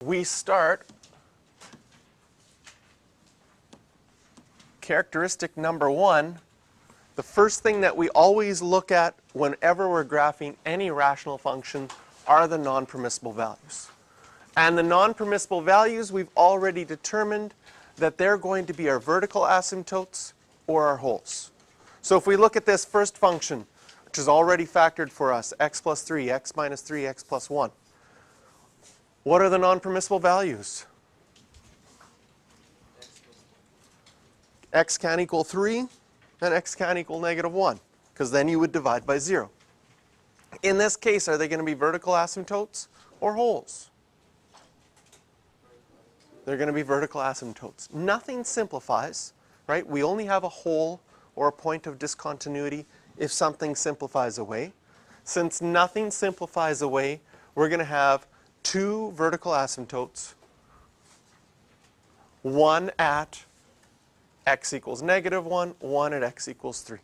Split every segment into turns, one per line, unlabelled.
we start characteristic number 1. The first thing that we always look at whenever we're graphing any rational function are the non-permissible values. And the non-permissible values, we've already determined that they're going to be our vertical asymptotes or our holes. So if we look at this first function, which is already factored for us, x plus 3, x minus 3, x plus 1. What are the non-permissible values? X can't equal 3, and x can't equal -1, because then you would divide by 0. In this case, are they going to be vertical asymptotes or holes? They're going to be vertical asymptotes. Nothing simplifies, right? We only have a hole or a point of discontinuity if something simplifies away. Since nothing simplifies away, we're going to have 2 vertical asymptotes, one at x equals -1, one at x equals 3.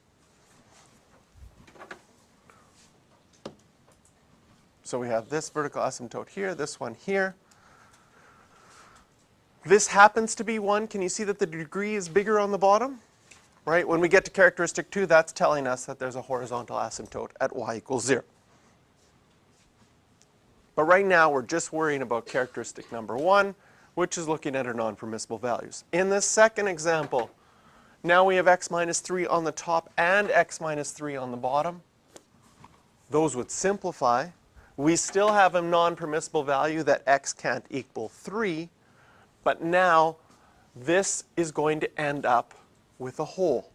So we have this vertical asymptote here, this one here. This happens to be 1. Can you see that the degree is bigger on the bottom? Right? When we get to characteristic 2, that's telling us that there's a horizontal asymptote at y equals 0. But right now, we're just worrying about characteristic number 1, which is looking at our non-permissible values. In this second example, now we have x minus 3 on the top and x minus 3 on the bottom. Those would simplify. We still have a non-permissible value that x can't equal 3, but now this is going to end up with a hole.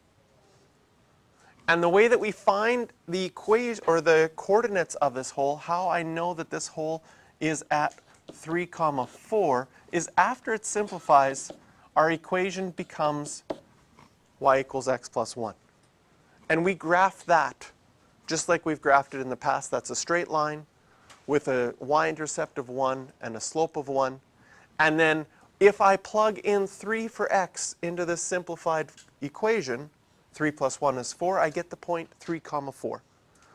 And the way that we find the equation or the coordinates of this hole, how I know that this hole is at 3, 4, is after it simplifies, our equation becomes y equals x plus 1. And we graph that just like we've graphed it in the past. That's a straight line with a y-intercept of 1 and a slope of 1. And then if I plug in 3 for x into this simplified equation, 3 plus 1 is 4, I get the point 3, 4.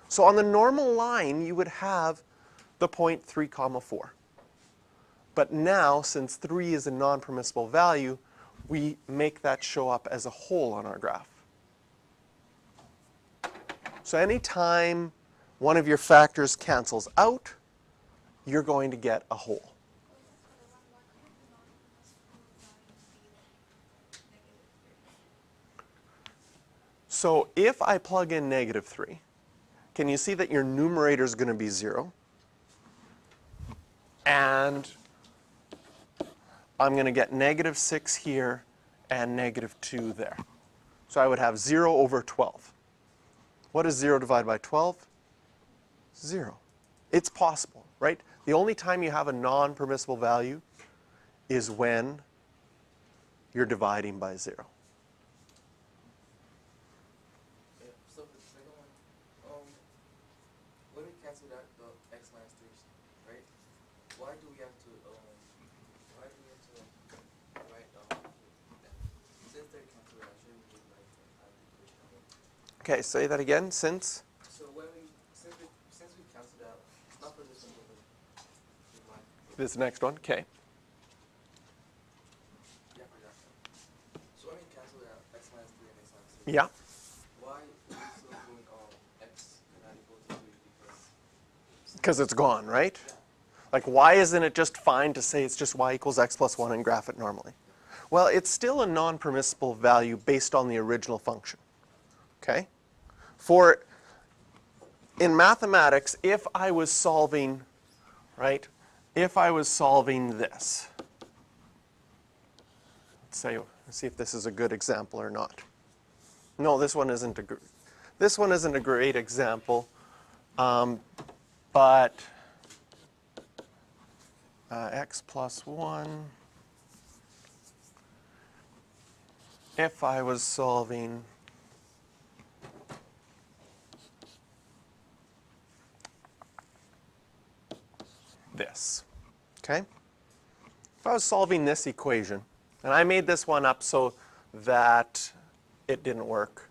So on the normal line, you would have the point 3, 4. But now, since 3 is a non-permissible value, we make that show up as a hole on our graph. So anytime one of your factors cancels out, you're going to get a hole. So if I plug in -3, can you see that your numerator is going to be 0? And I'm going to get -6 here and -2 there. So I would have 0 over 12. What is 0 divided by 12? 0. It's possible, right? The only time you have a non-permissible value is when you're dividing by 0.
So the second one, when we cancel that the x minus 3, right? Why do we have to write since they cancel that, shouldn't we like add the equation?
Okay, say that again. Since
So since we cancel that, it's not for this one, but
this next one, okay.
yeah, for that. So when we cancel that x minus 3 and x minus 3.
Yeah.
Why are we still doing x not equal to 3?
Because it's gone, right?
Yeah.
Like, why isn't it just fine to say it's just y equals x plus 1 and graph it normally? Well, it's still a non-permissible value based on the original function. Okay? In mathematics, if I was solving, right, if I was solving this, let's see if this is a good example or not. No, this one isn't a great example, but x plus 1, if I was solving this, okay? If I was solving this equation, and I made this one up so that it didn't work.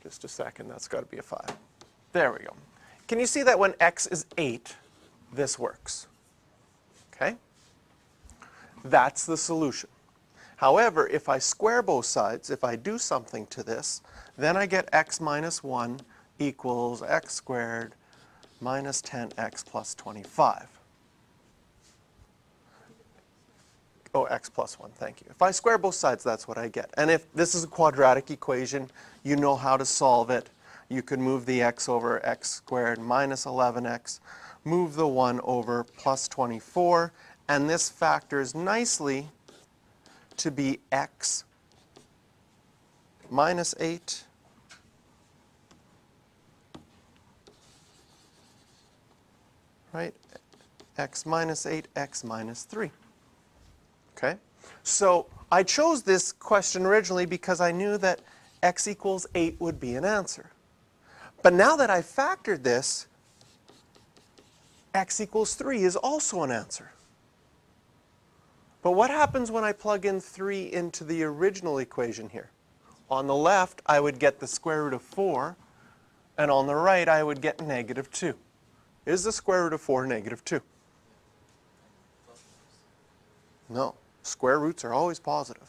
Just a second, that's got to be a 5. There we go. Can you see that when x is 8, this works? Okay? That's the solution. However, if I square both sides, if I do something to this, then I get x minus 1 equals x squared minus 10x plus 25. Oh, x plus 1, thank you. If I square both sides, that's what I get. And if this is a quadratic equation, you know how to solve it. You could move the x over x squared minus 11x, move the 1 over plus 24, and this factors nicely to be x minus 8 right? X minus 8, x minus 3. Okay? So I chose this question originally because I knew that x equals 8 would be an answer. But now that I've factored this, x equals 3 is also an answer. But what happens when I plug in 3 into the original equation here? On the left, I would get the square root of 4, and on the right, I would get negative 2. Is the square root of 4 negative 2? No. Square roots are always positive.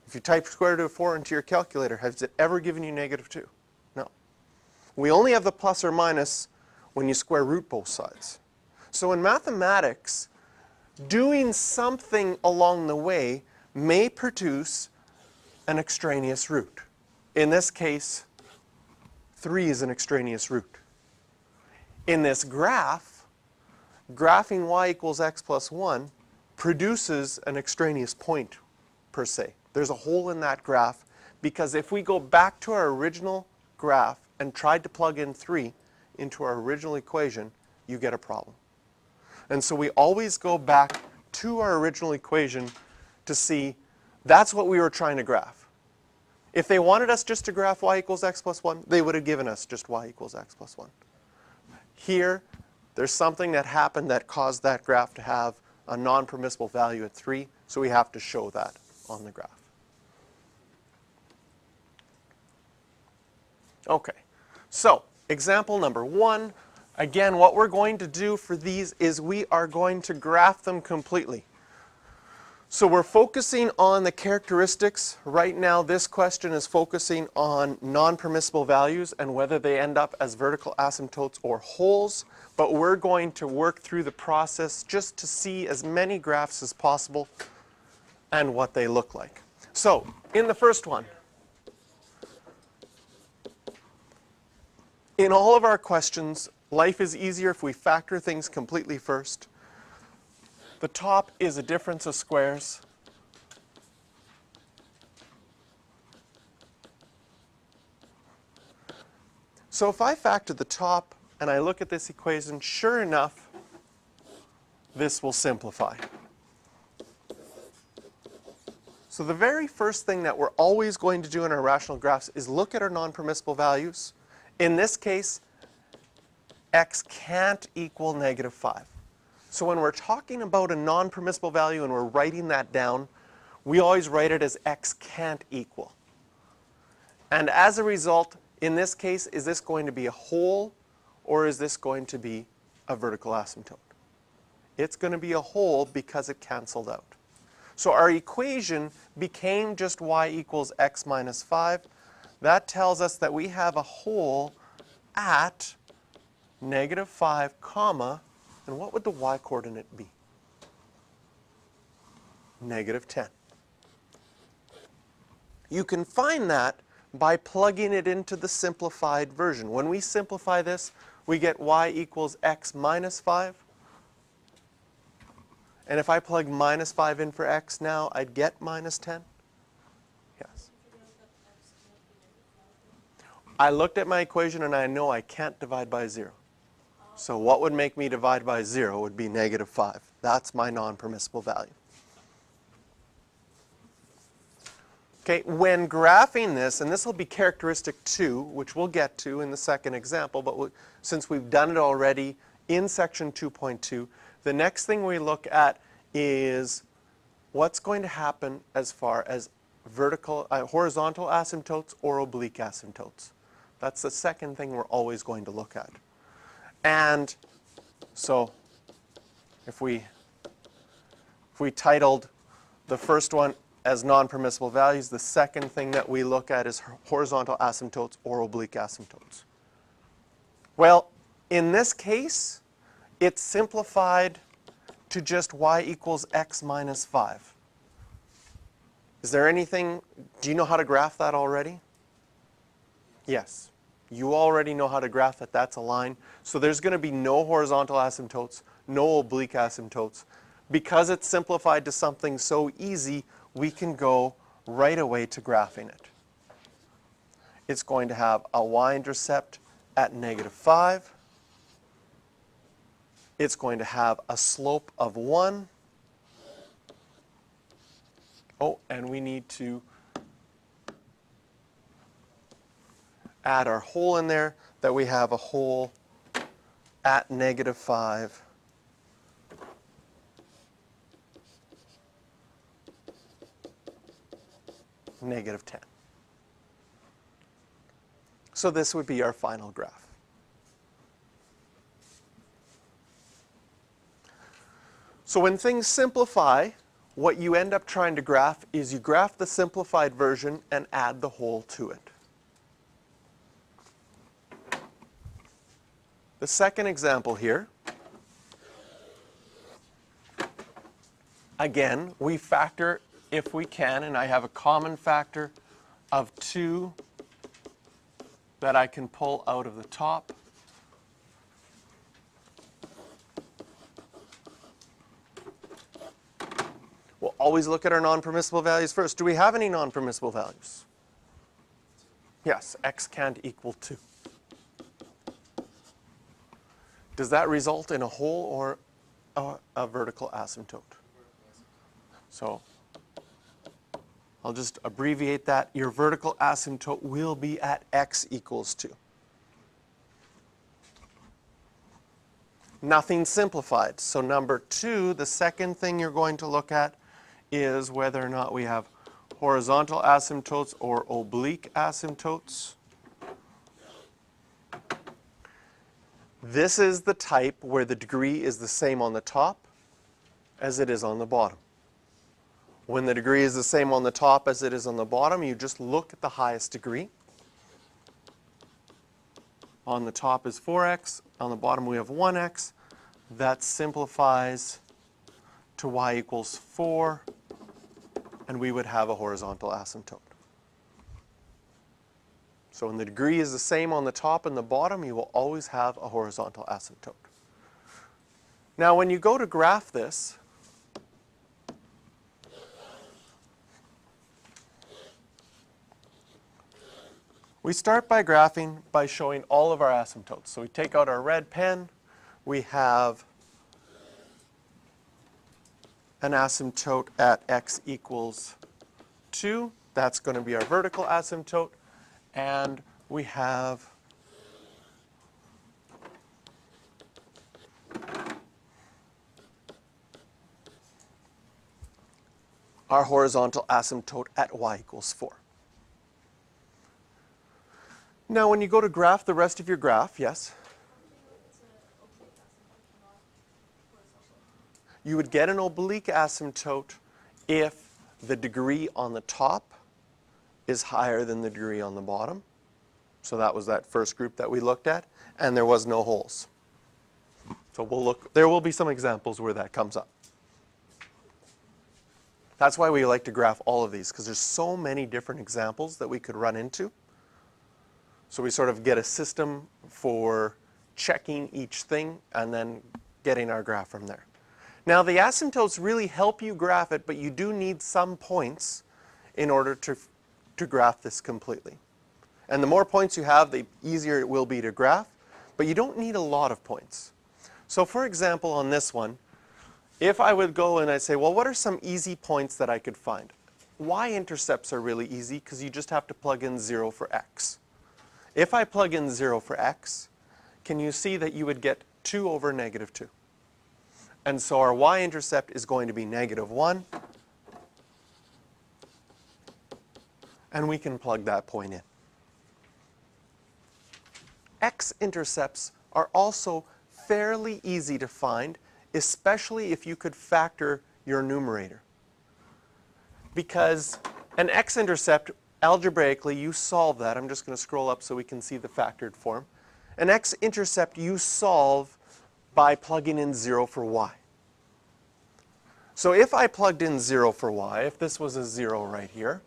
If you type square root of 4 into your calculator, has it ever given you negative 2? No. We only have the plus or minus when you square root both sides. So in mathematics, doing something along the way may produce an extraneous root. In this case, 3 is an extraneous root. In this graph, graphing y equals x plus 1 produces an extraneous point, per se. There's a hole in that graph because if we go back to our original graph and tried to plug in 3 into our original equation, you get a problem. And so we always go back to our original equation to see that's what we were trying to graph. If they wanted us just to graph y equals x plus 1, they would have given us just y equals x plus 1. Here, there's something that happened that caused that graph to have a non-permissible value at 3, so we have to show that on the graph. Okay, so example number 1. Again, what we're going to do for these is we are going to graph them completely. So we're focusing on the characteristics. Right now, this question is focusing on non-permissible values and whether they end up as vertical asymptotes or holes. But we're going to work through the process just to see as many graphs as possible and what they look like. So, in the first one, in all of our questions, life is easier if we factor things completely first. The top is a difference of squares. So if I factor the top and I look at this equation, sure enough, this will simplify. So the very first thing that we're always going to do in our rational graphs is look at our non-permissible values. In this case, x can't equal negative 5. So when we're talking about a non-permissible value and we're writing that down, we always write it as x can't equal. And as a result, in this case, is this going to be a hole or is this going to be a vertical asymptote? It's going to be a hole because it canceled out. So our equation became just y equals x minus 5. That tells us that we have a hole at negative 5, comma, and what would the y coordinate be? Negative 10. You can find that by plugging it into the simplified version. When we simplify this, we get y equals x minus 5. And if I plug minus 5 in for x now, I'd get minus 10. Yes. I looked at my equation and I know I can't divide by 0. So what would make me divide by 0 would be negative 5. That's my non-permissible value. Okay, when graphing this, and this will be characteristic 2, which we'll get to in the second example, but since we've done it already in section 2.2, the next thing we look at is what's going to happen as far as horizontal asymptotes or oblique asymptotes. That's the second thing we're always going to look at. And so if we If we titled the first one as non-permissible values, the second thing that we look at is horizontal asymptotes or oblique asymptotes. Well, in this case, it's simplified to just y equals x minus 5. Is there anything, do you know how to graph that already? Yes. You already know how to graph that. That's a line. So there's going to be no horizontal asymptotes, no oblique asymptotes. Because it's simplified to something so easy, we can go right away to graphing it. It's going to have a y-intercept at -5. It's going to have a slope of 1. Oh, and we need to add our hole in there, that we have a hole at -5. -10. So this would be our final graph. So when things simplify, what you end up trying to graph is you graph the simplified version and add the hole to it. The second example here, again, we factor if we can, and I have a common factor of 2 that I can pull out of the top. We'll always look at our non-permissible values first. Do we have any non-permissible values? Yes, x can't equal 2. Does that result in a hole or a vertical asymptote? So I'll just abbreviate that. Your vertical asymptote will be at x equals 2. Nothing simplified. So number 2, the second thing you're going to look at is whether or not we have horizontal asymptotes or oblique asymptotes. This is the type where the degree is the same on the top as it is on the bottom. When the degree is the same on the top as it is on the bottom, you just look at the highest degree. On the top is 4x, on the bottom we have 1x. That simplifies to y equals 4, and we would have a horizontal asymptote. So when the degree is the same on the top and the bottom, you will always have a horizontal asymptote. Now when you go to graph this, we start by graphing by showing all of our asymptotes. So we take out our red pen, we have an asymptote at x equals 2. That's going to be our vertical asymptote. And we have our horizontal asymptote at y equals 4. Now when you go to graph the rest of your graph, yes? You would get an oblique asymptote if the degree on the top is higher than the degree on the bottom. So that was that first group that we looked at, and there was no holes. So we'll look, there will be some examples where that comes up. That's why we like to graph all of these, because there's so many different examples that we could run into. So we sort of get a system for checking each thing and then getting our graph from there. Now the asymptotes really help you graph it, but you do need some points in order to graph this completely. And the more points you have, the easier it will be to graph, but you don't need a lot of points. So for example, on this one, if I would go and I'd say, well, what are some easy points that I could find? Y-intercepts are really easy because you just have to plug in 0 for x. If I plug in 0 for x, can you see that you would get 2 over -2? And so our y-intercept is going to be -1. And we can plug that point in. X-intercepts are also fairly easy to find, especially if you could factor your numerator. Because an x-intercept, algebraically, you solve that. I'm just going to scroll up so we can see the factored form. An x-intercept you solve by plugging in 0 for y. So if I plugged in 0 for y, if this was a 0 right here,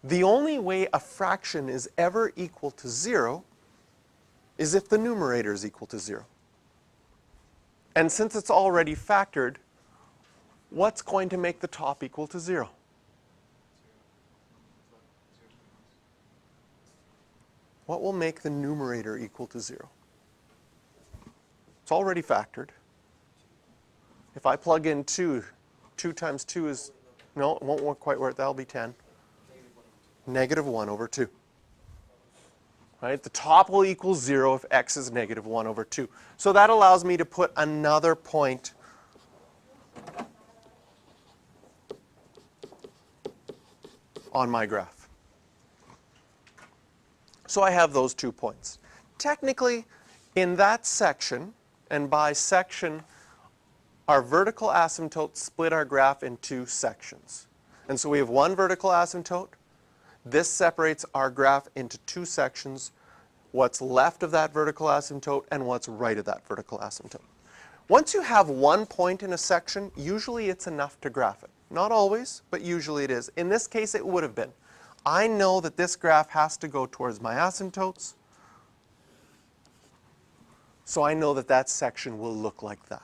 the only way a fraction is ever equal to 0 is if the numerator is equal to 0. And since it's already factored, what's going to make the top equal to 0? What will make the numerator equal to 0? It's already factored. If I plug in 2, 2 times 2 is, no, it won't quite work. That'll be 10. Negative 1 over 2. Right? The top will equal 0 if x is negative 1 over 2. So that allows me to put another point on my graph. So I have those 2 points. Technically, in that section, and by section, our vertical asymptotes split our graph in 2 sections. And so we have one vertical asymptote. This separates our graph into 2 sections, what's left of that vertical asymptote and what's right of that vertical asymptote. Once you have one point in a section, usually it's enough to graph it. Not always, but usually it is. In this case, it would have been. I know that this graph has to go towards my asymptotes, so I know that that section will look like that.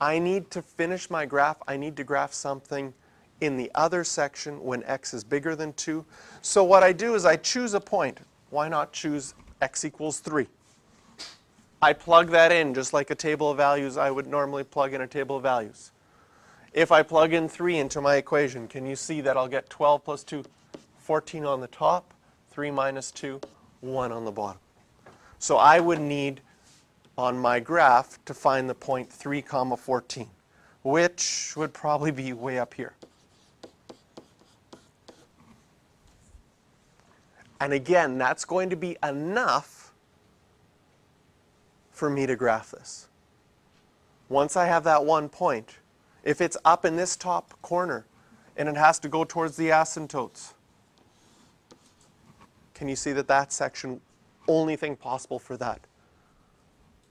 I need to finish my graph. I need to graph something in the other section when x is bigger than 2. So what I do is I choose a point. Why not choose x equals 3? I plug that in just like a table of values I would normally plug in a table of values. If I plug in 3 into my equation, can you see that I'll get 12 plus 2, 14 on the top, 3 minus 2, 1 on the bottom. So I would need on my graph to find the point 3, 14, which would probably be way up here. And again, that's going to be enough for me to graph this. Once I have that one point, if it's up in this top corner and it has to go towards the asymptotes, can you see that that section, only thing possible for that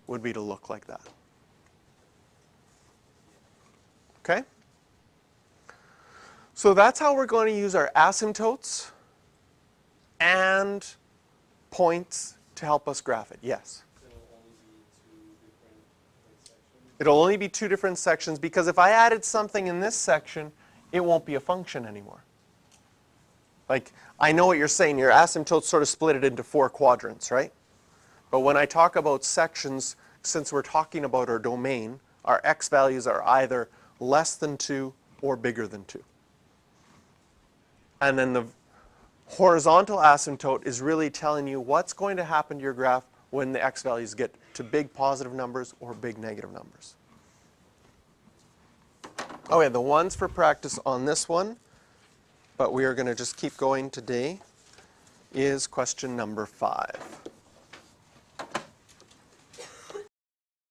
would be to look like that? Okay? So that's how we're going to use our asymptotes and points to help us graph it. Yes? It'll only be 2 different sections because if I added something in this section, it won't be a function anymore. Like, I know what you're saying. Your asymptotes sort of split it into 4 quadrants, right? But when I talk about sections, since we're talking about our domain, our x values are either less than 2 or bigger than 2. And then the horizontal asymptote is really telling you what's going to happen to your graph when the x values get to big positive numbers or big negative numbers. Okay, the ones for practice on this one, but we are going to just keep going today, is question number 5.